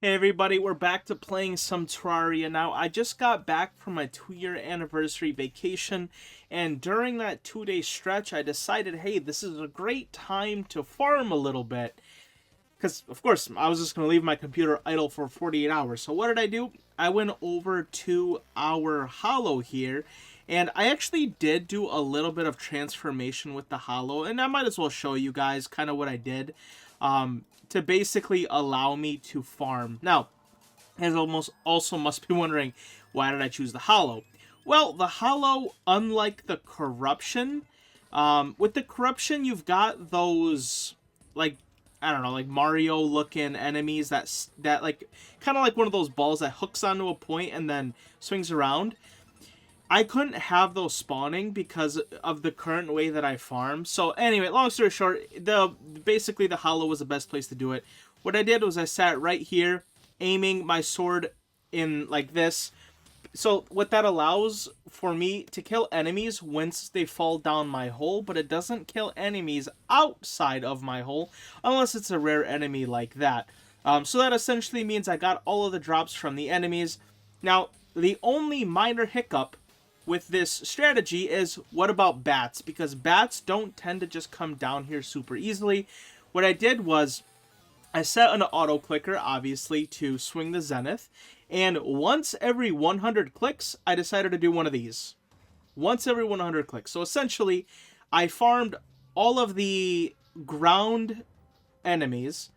Hey everybody, we're back to playing some Terraria now. I just got back from my 2-year anniversary vacation, and during that 2-day stretch, I decided, hey, this is a great time to farm a little bit. Because, of course, I was just going to leave my computer idle for 48 hours. So what did I do? I went over to our hollow here, and I actually did do a little bit of transformation with the hollow, and I might as well show you guys kind of what I did to basically allow me to farm. Now, as almost also must be wondering, why did I choose the hollow? Well, the hollow, unlike the corruption, with the corruption, you've got those, like, I don't know, like Mario looking enemies that like kind of like one of those balls that hooks onto a point and then swings around. I couldn't have those spawning because of the current way that I farm. So anyway, long story short, basically the hollow was the best place to do it. What I did was I sat right here, aiming my sword in like this. So what that allows for me to kill enemies once they fall down my hole, but it doesn't kill enemies outside of my hole unless it's a rare enemy like that. So that essentially means I got all of the drops from the enemies. Now, the only minor hiccup with this strategy is, what about bats? Because bats don't tend to just come down here super easily. What I did was I set an auto clicker, obviously, to swing the zenith, and once every 100 clicks, I decided to do one of these. Once every 100 clicks. So essentially, I farmed all of the ground enemies.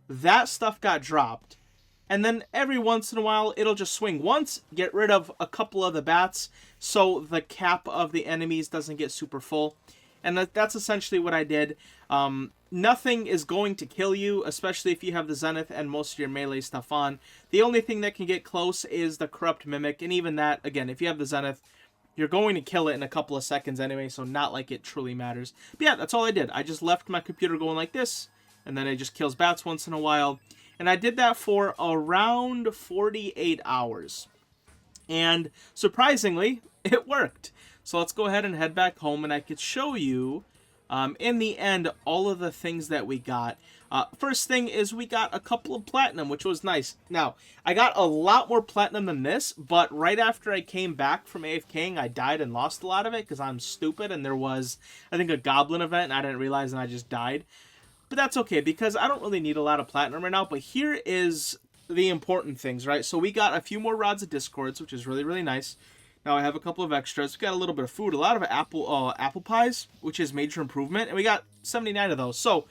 That stuff got dropped. And then every once in a while, it'll just swing once, get rid of a couple of the bats, so the cap of the enemies doesn't get super full. And that's essentially what I did. Nothing is going to kill you, especially if you have the Zenith and most of your melee stuff on. The only thing that can get close is the Corrupt Mimic, and even that, again, if you have the Zenith, you're going to kill it in a couple of seconds anyway, so not like it truly matters. But yeah, that's all I did. I just left my computer going like this, and then it just kills bats once in a while. And I did that for around 48 hours. And surprisingly, it worked. So let's go ahead and head back home, and I could show you, in the end, all of the things that we got. First thing is we got a couple of platinum, which was nice. Now, I got a lot more platinum than this, but right after I came back from AFKing, I died and lost a lot of it because I'm stupid, and there was, I think, a goblin event, and I didn't realize, and I just died. But that's okay, because I don't really need a lot of platinum right now, but here is the important things, right? So we got a few more rods of discords, which is really, really nice. Now I have a couple of extras. We got a little bit of food, a lot of apple pies, which is major improvement, and we got 79 of those. So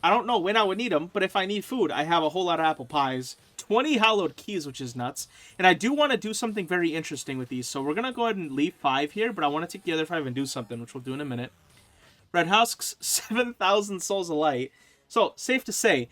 I don't know when I would need them, but if I need food, I have a whole lot of apple pies. 20 hallowed keys, which is nuts. And I do want to do something very interesting with these, so we're going to go ahead and leave 5 here, but I want to take the other 5 and do something, which we'll do in a minute. Red Husks, 7,000 Souls of Light. So, safe to say,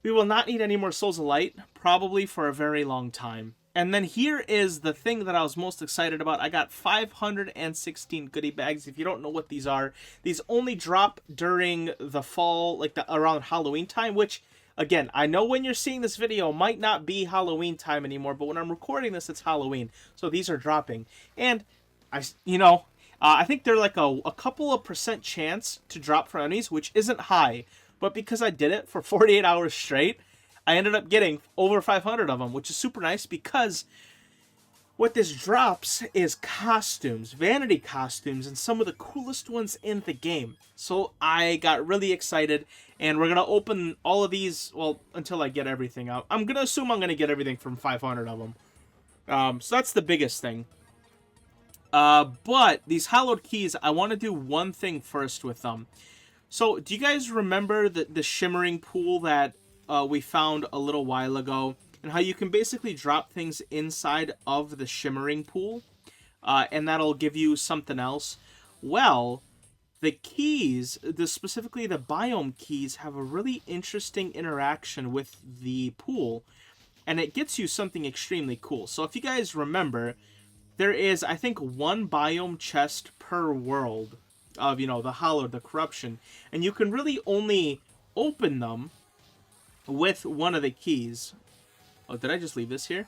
we will not need any more Souls of Light, probably for a very long time. And then here is the thing that I was most excited about. I got 516 goodie bags. If you don't know what these are, these only drop during the fall, like around Halloween time, which, again, I know when you're seeing this video might not be Halloween time anymore, but when I'm recording this, it's Halloween. So these are dropping. And, I think they're like a couple of % chance to drop for enemies, which isn't high. But because I did it for 48 hours straight, I ended up getting over 500 of them, which is super nice because what this drops is costumes, vanity costumes, and some of the coolest ones in the game. So I got really excited, and we're going to open all of these, well, until I get everything out. I'm going to assume I'm going to get everything from 500 of them. So that's the biggest thing. But these hallowed keys, I want to do one thing first with them. So, do you guys remember the shimmering pool that we found a little while ago? And how you can basically drop things inside of the shimmering pool, and that'll give you something else? Well, the keys, specifically the biome keys, have a really interesting interaction with the pool, and it gets you something extremely cool. So, if you guys remember, there is, I think, 1 biome chest per world of, the hallowed, the corruption. And you can really only open them with one of the keys. Oh, did I just leave this here?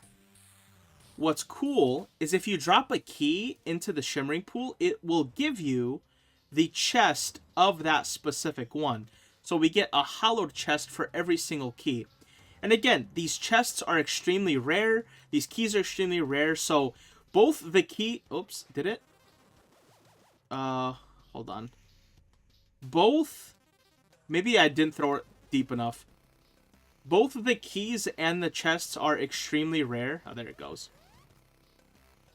What's cool is if you drop a key into the shimmering pool, it will give you the chest of that specific one. So we get a hallowed chest for every single key. And again, these chests are extremely rare. These keys are extremely rare. So both the key... Oops, did it? Hold on. Both... Maybe I didn't throw it deep enough. Both the keys and the chests are extremely rare. Oh, there it goes.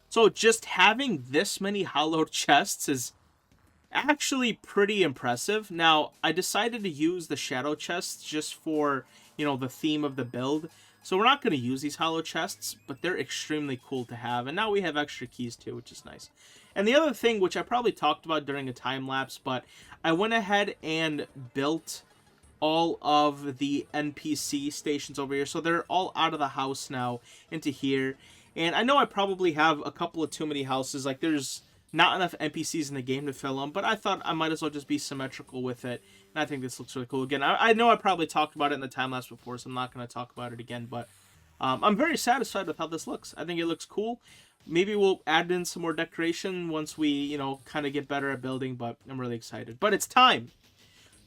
So just having this many hallowed chests is actually pretty impressive. Now, I decided to use the shadow chests just for, you know, the theme of the build. So we're not going to use these hollow chests, but they're extremely cool to have. And now we have extra keys too, which is nice. And the other thing, which I probably talked about during a time lapse, but I went ahead and built all of the NPC stations over here. So they're all out of the house now into here. And I know I probably have a couple of too many houses. Like, there's not enough NPCs in the game to fill them, but I thought I might as well just be symmetrical with it. And I think this looks really cool. Again, I know I probably talked about it in the time lapse before, so I'm not going to talk about it again, but I'm very satisfied with how this looks. I think it looks cool. Maybe we'll add in some more decoration once we, you know, kind of get better at building, but I'm really excited. But it's time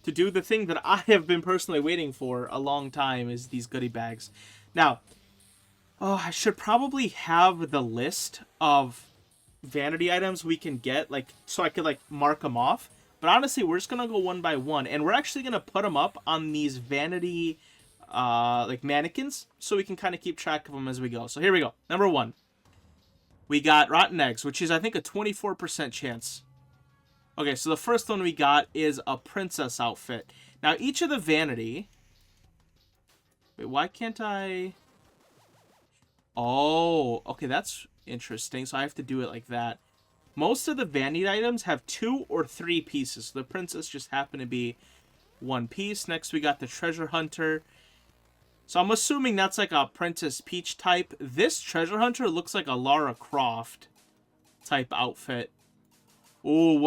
to do the thing that I have been personally waiting for a long time, is these goodie bags. Now, I should probably have the list of vanity items we can get, like, so I could, like, mark them off. But honestly, we're just gonna go one by one, and we're actually gonna put them up on these vanity, like, mannequins, so we can kind of keep track of them as we go. So here we go. Number 1. We got rotten eggs, which is, I think, a 24% chance. Okay, so the first one we got is a princess outfit. Now, each of the vanity... Wait, why can't I... Oh, okay, that's interesting. So I have to do it like that. Most of the vanity items have 2 or 3 pieces. So the princess just happened to be 1 piece. Next, we got the treasure hunter. So I'm assuming that's like a Princess Peach type. This treasure hunter looks like a Lara Croft type outfit. Ooh,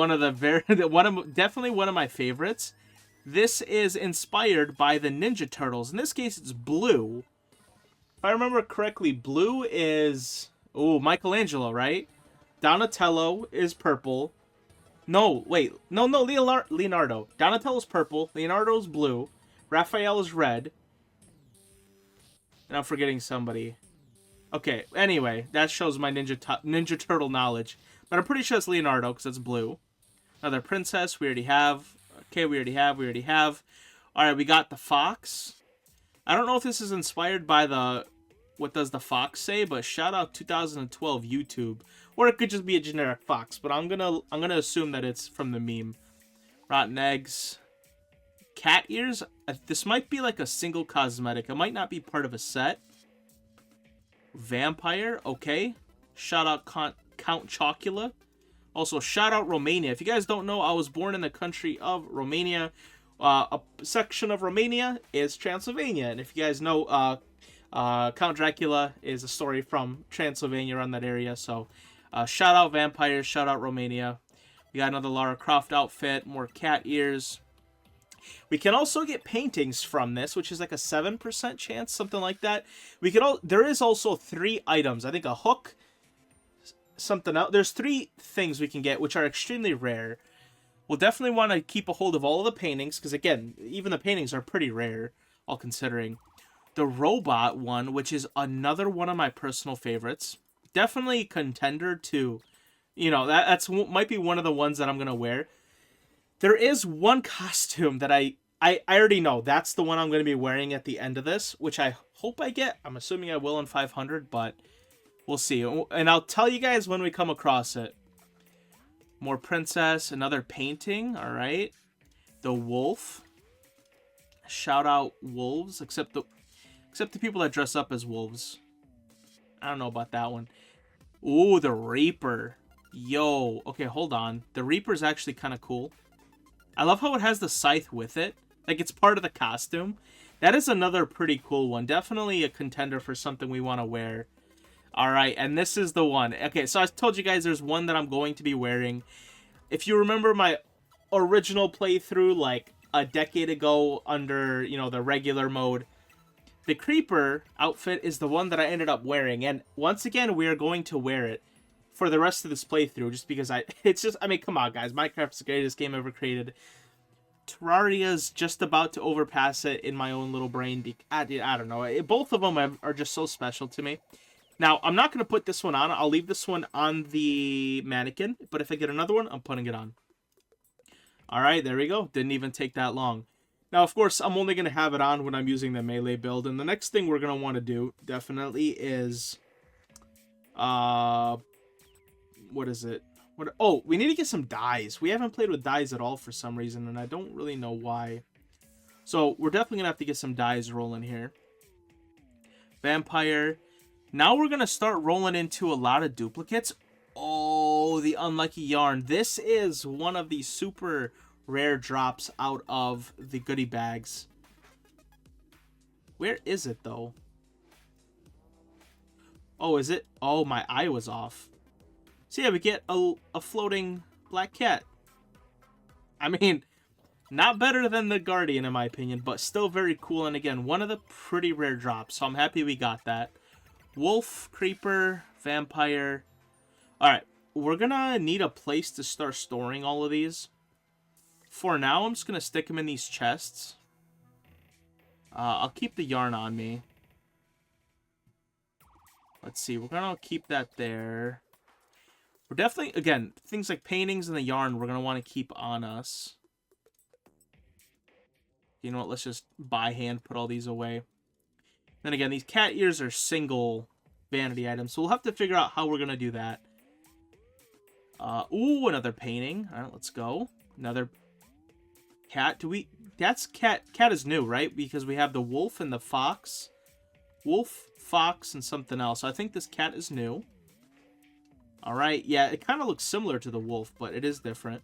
definitely one of my favorites. This is inspired by the Ninja Turtles. In this case, it's blue. If I remember correctly, blue is... Ooh, Michelangelo, right? Donatello is purple. No, wait. No, Leonardo. Donatello's purple. Leonardo's blue. Raphael is red. And I'm forgetting somebody. Okay, anyway, that shows my Ninja Turtle knowledge. But I'm pretty sure it's Leonardo, because it's blue. Another princess, we already have. Okay, we already have. Alright, we got the fox. I don't know if this is inspired by the... What does the fox say? But shout out 2012 YouTube. Or it could just be a generic fox. But I'm gonna assume that it's from the meme. Rotten eggs. Cat ears. This might be like a single cosmetic. It might not be part of a set. Vampire. Okay. Shout out Count Chocula. Also, shout out Romania. If you guys don't know, I was born in the country of Romania. A section of Romania is Transylvania. And if you guys know, Count Dracula is a story from Transylvania, around that area. So, shout out vampires, shout out Romania. We got another Lara Croft outfit, more cat ears. We can also get paintings from this, which is like a 7% chance, something like that. There is also 3 items. I think a hook, something else. There's 3 things we can get, which are extremely rare. We'll definitely want to keep a hold of all of the paintings, because again, even the paintings are pretty rare, all considering. The robot one, which is another one of my personal favorites. Definitely contender to, you know, that's might be one of the ones that I'm going to wear. There is one costume that I already know. That's the one I'm going to be wearing at the end of this, which I hope I get. I'm assuming I will in 500, but we'll see. And I'll tell you guys when we come across it. More princess, another painting, all right. The wolf. Shout out wolves, except the people that dress up as wolves. I don't know about that one. Ooh, the Reaper. Yo, okay, hold on. The Reaper's actually kind of cool. I love how it has the scythe with it. Like, it's part of the costume. That is another pretty cool one. Definitely a contender for something we want to wear. Alright, and this is the one. Okay, so I told you guys there's one that I'm going to be wearing. If you remember my original playthrough, like, a decade ago under, you know, the regular mode, the Creeper outfit is the one that I ended up wearing. And once again, we are going to wear it for the rest of this playthrough, just because it's just, I mean, come on, guys. Minecraft's the greatest game ever created. Terraria's just about to overpass it in my own little brain. I don't know. Both of them are just so special to me. Now, I'm not going to put this one on. I'll leave this one on the mannequin. But if I get another one, I'm putting it on. All right, there we go. Didn't even take that long. Now, of course, I'm only going to have it on when I'm using the melee build. And the next thing we're going to want to do, definitely, is... what is it? Oh, we need to get some dyes. We haven't played with dyes at all for some reason, and I don't really know why. So, we're definitely going to have to get some dyes rolling here. Vampire. Now we're going to start rolling into a lot of duplicates. Oh, the unlucky yarn. This is one of the super rare drops out of the goodie bags. Where is it, though? Oh, is it? Oh, my eye was off. So yeah, we get a floating black cat. I mean, not better than the Guardian in my opinion, but still very cool. And again, one of the pretty rare drops, so I'm happy we got that. Wolf, Creeper, Vampire. Alright, we're gonna need a place to start storing all of these. For now, I'm just gonna stick them in these chests. I'll keep the yarn on me. Let's see, we're gonna keep that there. We're definitely, again, things like paintings and the yarn we're gonna want to keep on us. You know what, let's just by hand put all these away. Then again, these cat ears are single vanity items, so we'll have to figure out how we're gonna do that. Ooh, another painting. Alright, let's go. Another cat. That's cat is new, right? Because we have the wolf and the fox. Wolf, fox, and something else. So I think this cat is new. Alright, yeah, it kind of looks similar to the wolf, but it is different.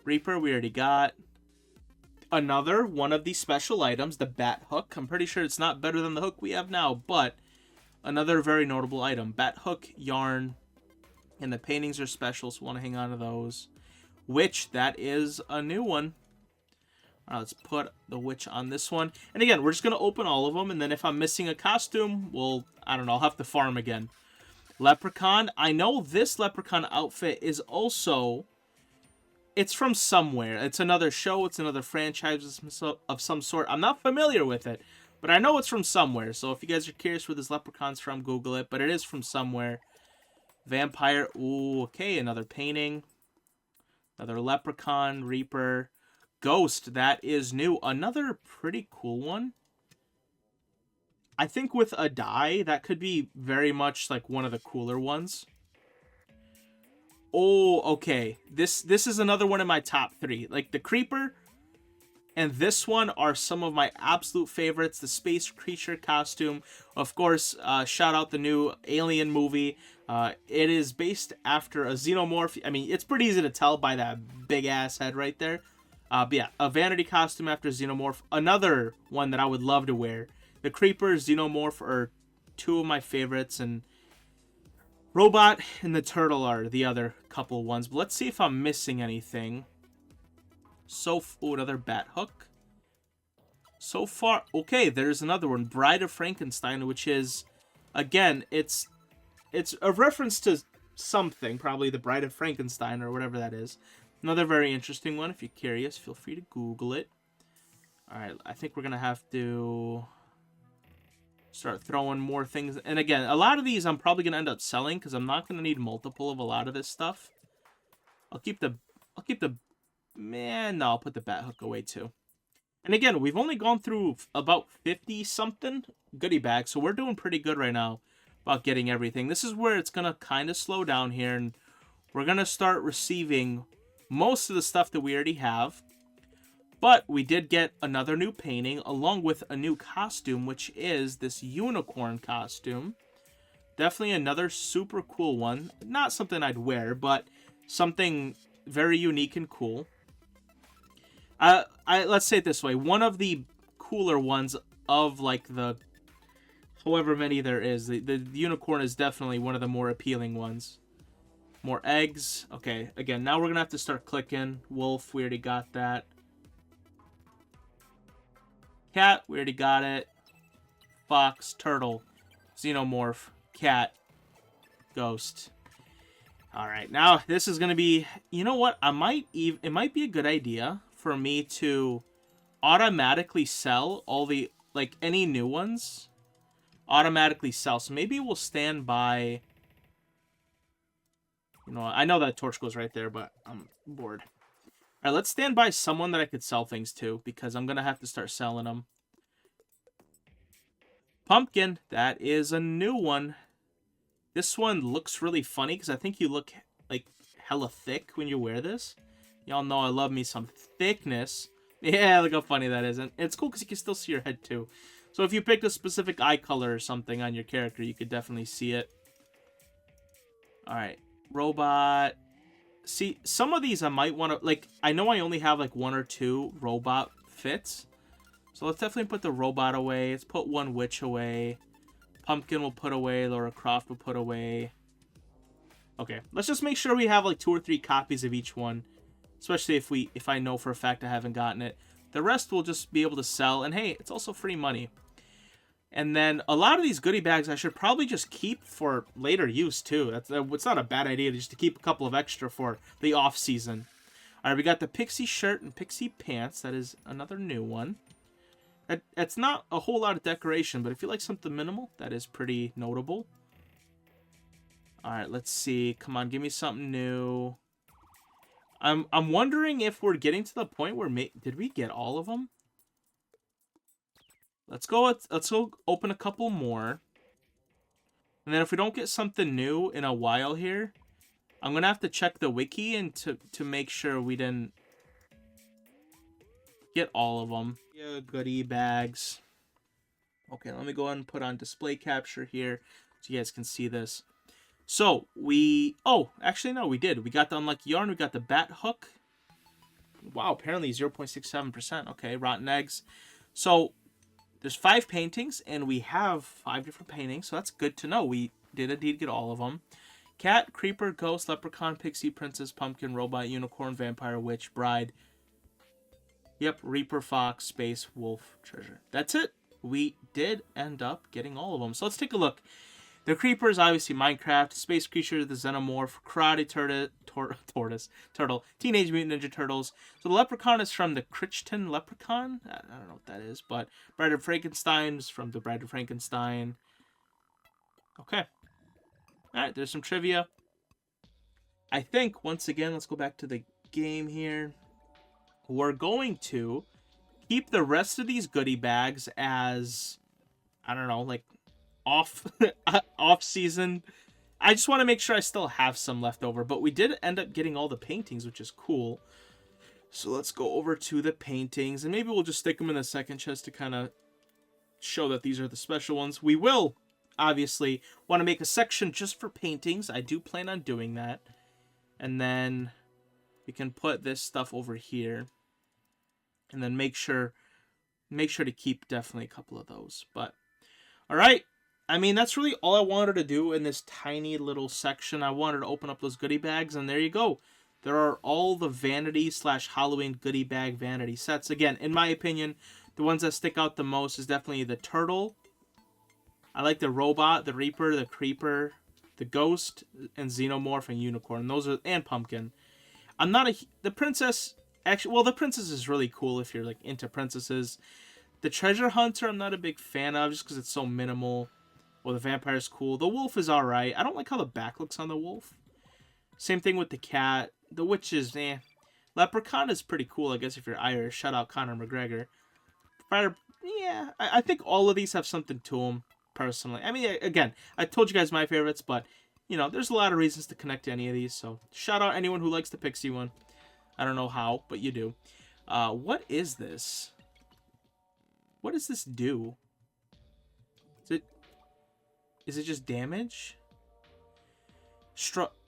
Reaper, we already got. Another one of these special items, the bat hook. I'm pretty sure it's not better than the hook we have now, but another very notable item. Bat hook, yarn, and the paintings are special, so we want to hang on to those. Witch, that is a new one. Alright, let's put the witch on this one. And again, we're just going to open all of them, and then if I'm missing a costume, well, I don't know, I'll have to farm again. Leprechaun. I know this leprechaun outfit is also... It's from somewhere. It's another show. It's another franchise of some sort. I'm not familiar with it, but I know it's from somewhere. So if you guys are curious where this leprechaun's from, Google it. But it is from somewhere. Vampire. Ooh, okay. Another painting. Another leprechaun. Reaper. Ghost. That is new. Another pretty cool one. I think with a dye, that could be very much like one of the cooler ones. Oh, okay. This is another one of my top 3. Like, the Creeper and this one are some of my absolute favorites. The Space Creature costume. Of course, shout out the new Alien movie. It is based after a xenomorph. I mean, it's pretty easy to tell by that big-ass head right there. But yeah, a vanity costume after xenomorph. Another one that I would love to wear. The Creeper, Xenomorph are two of my favorites, and Robot and the Turtle are the other couple ones. But let's see if I'm missing anything. Oh, another bat hook. So far, okay, there's another one. Bride of Frankenstein, which is, again, it's a reference to something. Probably the Bride of Frankenstein or whatever that is. Another very interesting one. If you're curious, feel free to Google it. Alright, I think we're going to have to start throwing more things. And again, a lot of these I'm probably going to end up selling because I'm not going to need multiple of a lot of this stuff. I'll keep the, man, no, I'll put the bat hook away too. And again, we've only gone through about 50-something goodie bags, so we're doing pretty good right now about getting everything. This is where it's going to kind of slow down here, and we're going to start receiving most of the stuff that we already have. But we did get another new painting along with a new costume, which is this unicorn costume. Definitely another super cool one. Not something I'd wear, but something very unique and cool. Let's say it this way. One of the cooler ones of like the however many there is. The unicorn is definitely one of the more appealing ones. More eggs. Okay, again, now we're going to have to start clicking. Wolf, we already got that. Cat, we already got it. Fox, turtle, xenomorph, cat, ghost. Alright, now this is going to be... You know what? It might be a good idea for me to automatically sell all the, like, any new ones. Automatically sell. So maybe we'll stand by... You know, I know that torch goes right there, but I'm bored. Alright, let's stand by someone that I could sell things to, because I'm going to have to start selling them. Pumpkin, that is a new one. This one looks really funny, because I think you look, like, hella thick when you wear this. Y'all know I love me some thickness. Yeah, look how funny that is. And it's cool because you can still see your head, too. So if you picked a specific eye color or something on your character, you could definitely see it. Alright, robot... See, some of these I might want to... Like, I know I only have, like, 1 or 2 robot fits. So let's definitely put the robot away. Let's put one witch away. Pumpkin will put away. Laura Croft will put away. Okay, let's just make sure we have, like, 2 or 3 copies of each one. Especially if I know for a fact I haven't gotten it. The rest we'll just be able to sell. And, hey, it's also free money. And then a lot of these goodie bags I should probably just keep for later use, too. It's not a bad idea just to keep a couple of extra for the off-season. All right, we got the pixie shirt and pixie pants. That is another new one. It's not a whole lot of decoration, but if you like something minimal, that is pretty notable. All right, let's see. Come on, give me something new. I'm wondering if we're getting to the point where... Did we get all of them? Let's go open a couple more. And then if we don't get something new in a while here, I'm going to have to check the wiki and to make sure we didn't get all of them. Yeah, goodie bags. Okay, let me go ahead and put on display capture here so you guys can see this. So, oh, actually, no, we did. We got the unlucky yarn. We got the bat hook. Wow, apparently 0.67%. Okay, rotten eggs. So... There's 5 paintings, and we have 5 different paintings, so that's good to know. We did indeed get all of them. Cat, creeper, ghost, leprechaun, pixie, princess, pumpkin, robot, unicorn, vampire, witch, bride. Yep, reaper, fox, space, wolf, treasure. That's it. We did end up getting all of them. So let's take a look. The creeper is obviously Minecraft. Space creature, the xenomorph, karate turtle, Teenage Mutant Ninja Turtles. So the leprechaun is from the Crichton Leprechaun. I don't know what that is, but Bride of Frankenstein is from the Bride of Frankenstein. Okay. Alright, there's some trivia. I think, once again, let's go back to the game here. We're going to keep the rest of these goodie bags as, I don't know, like, off season. I just want to make sure I still have some left over, but we did end up getting all the paintings, which is cool. So let's go over to the paintings, and maybe we'll just stick them in the second chest to kind of show that these are the special ones. We will obviously want to make a section just for paintings. I do plan on doing that, and then we can put this stuff over here, and then make sure to keep definitely a couple of those. But all right. I mean, that's really all I wanted to do in this tiny little section. I wanted to open up those goodie bags, and there you go. There are all the vanity/Halloween goodie bag vanity sets. Again, in my opinion, the ones that stick out the most is definitely the turtle. I like the robot, the reaper, the creeper, the ghost, and xenomorph and unicorn. And pumpkin. I'm not the princess. Actually, well, the princess is really cool if you're like into princesses. The treasure hunter, I'm not a big fan of just because it's so minimal. Well, the vampire's cool. The wolf is alright. I don't like how the back looks on the wolf. Same thing with the cat. The witch is, eh. Leprechaun is pretty cool, I guess, if you're Irish. Shout out Conor McGregor. Spider, yeah. I think all of these have something to them, personally. I mean, again, I told you guys my favorites, but, you know, there's a lot of reasons to connect to any of these. So, shout out anyone who likes the pixie one. I don't know how, but you do. What is this? What does this do? Is it just damage?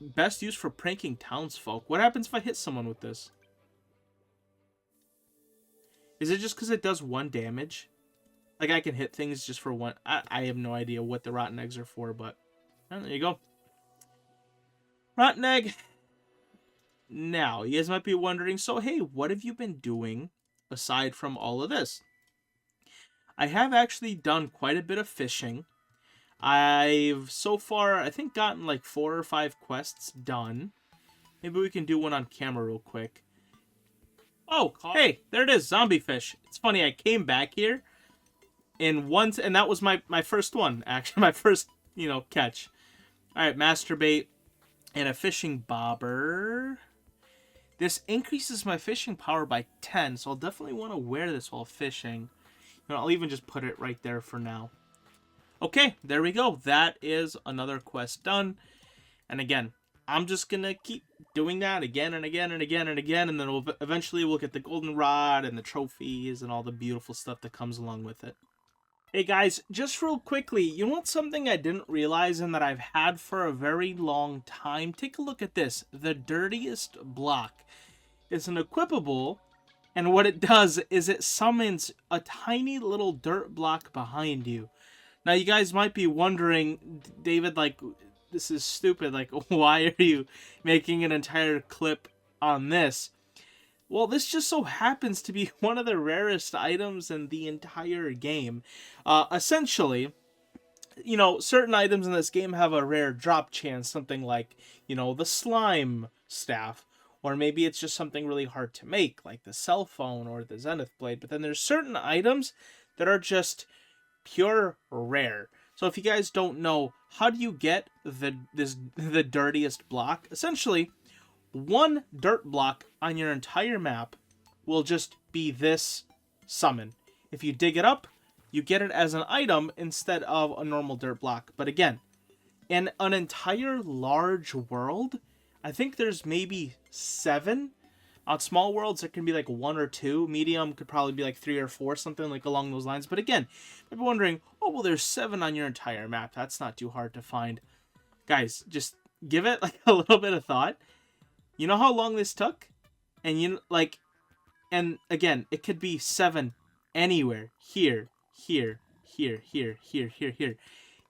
Best used for pranking townsfolk. What happens if I hit someone with this? Is it just because it does 1 damage? Like I can hit things just for 1. I have no idea what the rotten eggs are for, but there you go. Rotten egg. Now, you guys might be wondering, so hey, what have you been doing aside from all of this? I have actually done quite a bit of fishing. I've, so far, I think gotten like 4 or 5 quests done. Maybe we can do one on camera real quick. Oh, hey, there it is, zombie fish. It's funny, I came back here in once, and that was my first one, actually, my first, catch. All right, masturbate and a fishing bobber. This increases my fishing power by 10, so I'll definitely want to wear this while fishing. I'll even just put it right there for now. Okay, there we go. That is another quest done. And again, I'm just going to keep doing that again and again and again and again, and then eventually we'll get the golden rod and the trophies and all the beautiful stuff that comes along with it. Hey guys, just real quickly, you know what's something I didn't realize and that I've had for a very long time? Take a look at this. The dirtiest block. It's an equipable, and what it does is it summons a tiny little dirt block behind you. Now you guys might be wondering, David, like, this is stupid, like, why are you making an entire clip on this? Well, this just so happens to be one of the rarest items in the entire game. Essentially, certain items in this game have a rare drop chance, something like, the slime staff. Or maybe it's just something really hard to make, like the cell phone or the Zenith Blade. But then there's certain items that are just pure rare. So if you guys don't know, how do you get the dirtiest block? Essentially, one dirt block on your entire map will just be this summon. If you dig it up, you get it as an item instead of a normal dirt block. But again, in an entire large world, I think there's maybe 7. On small worlds, it can be like 1 or 2. Medium could probably be like 3 or 4, something like along those lines. But again, you'd be wondering, oh, well, there's 7 on your entire map. That's not too hard to find. Guys, just give it like a little bit of thought. You know how long this took? And and again, it could be 7 anywhere. Here, here, here, here, here, here, here.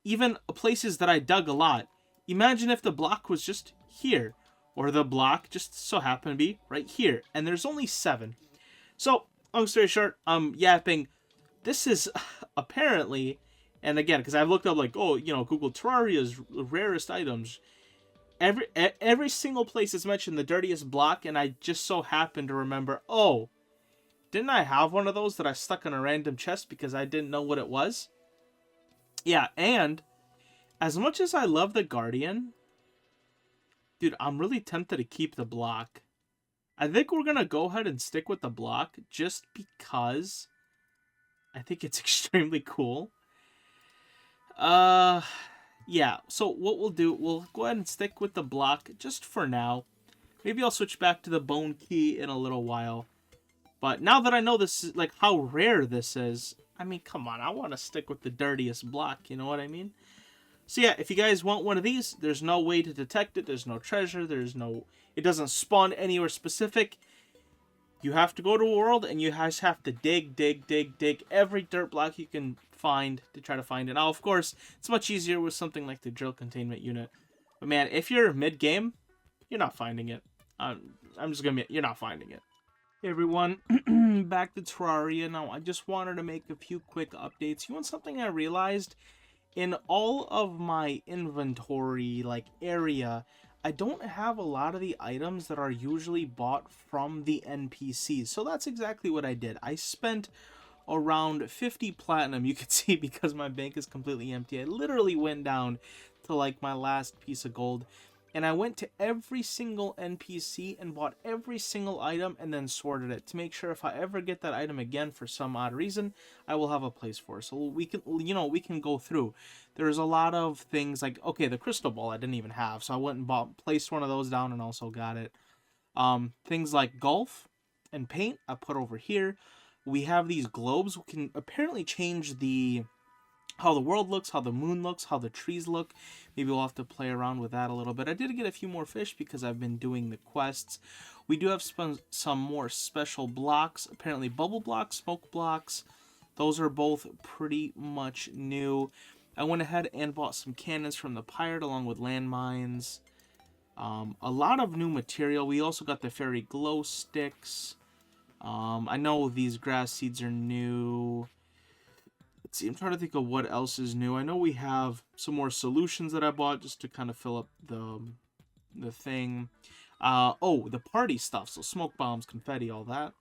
Even places that I dug a lot. Imagine if the block was just here. Or the block just so happened to be right here. And there's only 7. So, long story short, I'm yapping. This is apparently, and again, because I've looked up like, Google Terraria's rarest items. Every single place is mentioned the dirtiest block, and I just so happened to remember, oh, didn't I have one of those that I stuck in a random chest because I didn't know what it was? Yeah, and as much as I love the Guardian, dude, I'm really tempted to keep the block. I think we're going to go ahead and stick with the block just because I think it's extremely cool. Yeah, so what we'll do, we'll go ahead and stick with the block just for now. Maybe I'll switch back to the bone key in a little while. But now that I know this is, like, how rare this is, I mean, come on, I want to stick with the dirtiest block, you know what I mean? So yeah, if you guys want one of these, there's no way to detect it, there's no treasure, it doesn't spawn anywhere specific. You have to go to a world, and you guys have to dig every dirt block you can find to try to find it. Now, of course, it's much easier with something like the drill containment unit. But man, if you're mid-game, you're not finding it. I'm just gonna be, you're not finding it. Hey everyone, back to Terraria. Now, I just wanted to make a few quick updates. You want something I realized? In all of my inventory, area, I don't have a lot of the items that are usually bought from the NPCs. So that's exactly what I did. I spent around 50 platinum, you can see, because my bank is completely empty. I literally went down to my last piece of gold, and I went to every single NPC and bought every single item and then sorted it to make sure if I ever get that item again for some odd reason, I will have a place for it. So we can go through. There's a lot of things like, okay, the crystal ball I didn't even have, so I went and placed one of those down and also got it. Things like golf and paint I put over here. We have these globes. We can apparently change how the world looks, how the moon looks, how the trees look. Maybe we'll have to play around with that a little bit. I did get a few more fish because I've been doing the quests. We do have some more special blocks. Apparently bubble blocks, smoke blocks. Those are both pretty much new. I went ahead and bought some cannons from the pirate along with landmines. A lot of new material. We also got the fairy glow sticks. I know these grass seeds are new. Let's see, I'm trying to think of what else is new. I know we have some more solutions that I bought just to kind of fill up the thing. The party stuff, so smoke bombs, confetti, all that.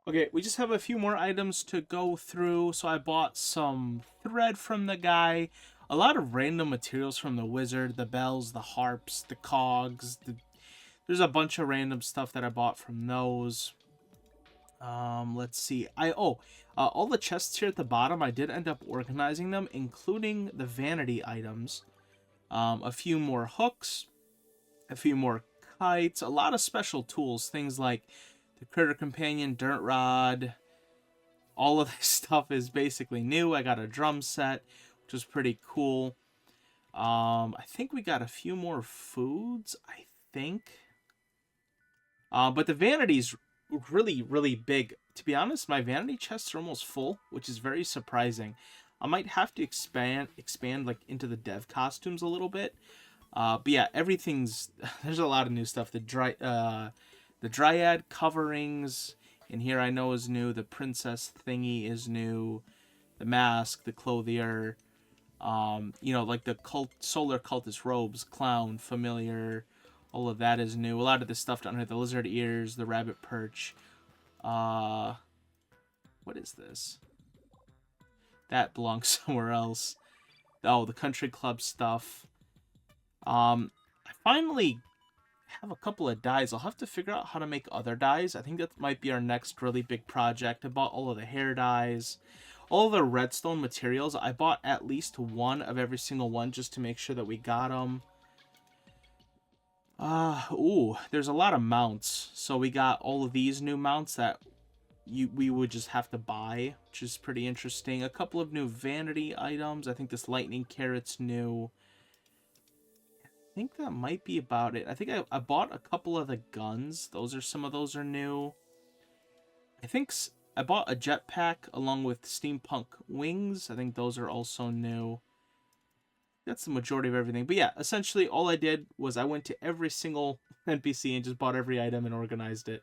Okay, we just have a few more items to go through. So I bought some thread from the guy, a lot of random materials from the wizard, the bells, the harps, the cogs. There's a bunch of random stuff that I bought from those. Let's see. All the chests here at the bottom, I did end up organizing them, including the vanity items. A few more hooks, a few more kites, a lot of special tools, things like the critter companion, dirt rod. All of this stuff is basically new. I got a drum set, which is pretty cool. I think we got a few more foods. I think. But the vanity's really, really big. To be honest, my vanity chests are almost full, which is very surprising. I might have to expand like into the dev costumes a little bit. But yeah, everything's there's a lot of new stuff. The dryad coverings in here I know is new. The princess thingy is new. The mask, the clothier, like the solar cultist robes, clown, familiar, all of that is new. A lot of the stuff down here, the lizard ears, the rabbit perch. Uh, what is this? That belongs somewhere else. Oh, the country club stuff. I finally have a couple of dyes. I'll have to figure out how to make other dyes. I think that might be our next really big project. I bought all of the hair dyes. All the redstone materials, I bought at least one of every single one just to make sure that we got them. There's a lot of mounts. So we got all of these new mounts that we would just have to buy, which is pretty interesting. A couple of new vanity items. I think this lightning carrot's new. I think that might be about it. I think I bought a couple of the guns. Some of those are new. I think I bought a jetpack along with steampunk wings. I think those are also new. That's the majority of everything. But yeah, essentially all I did was I went to every single NPC and just bought every item and organized it.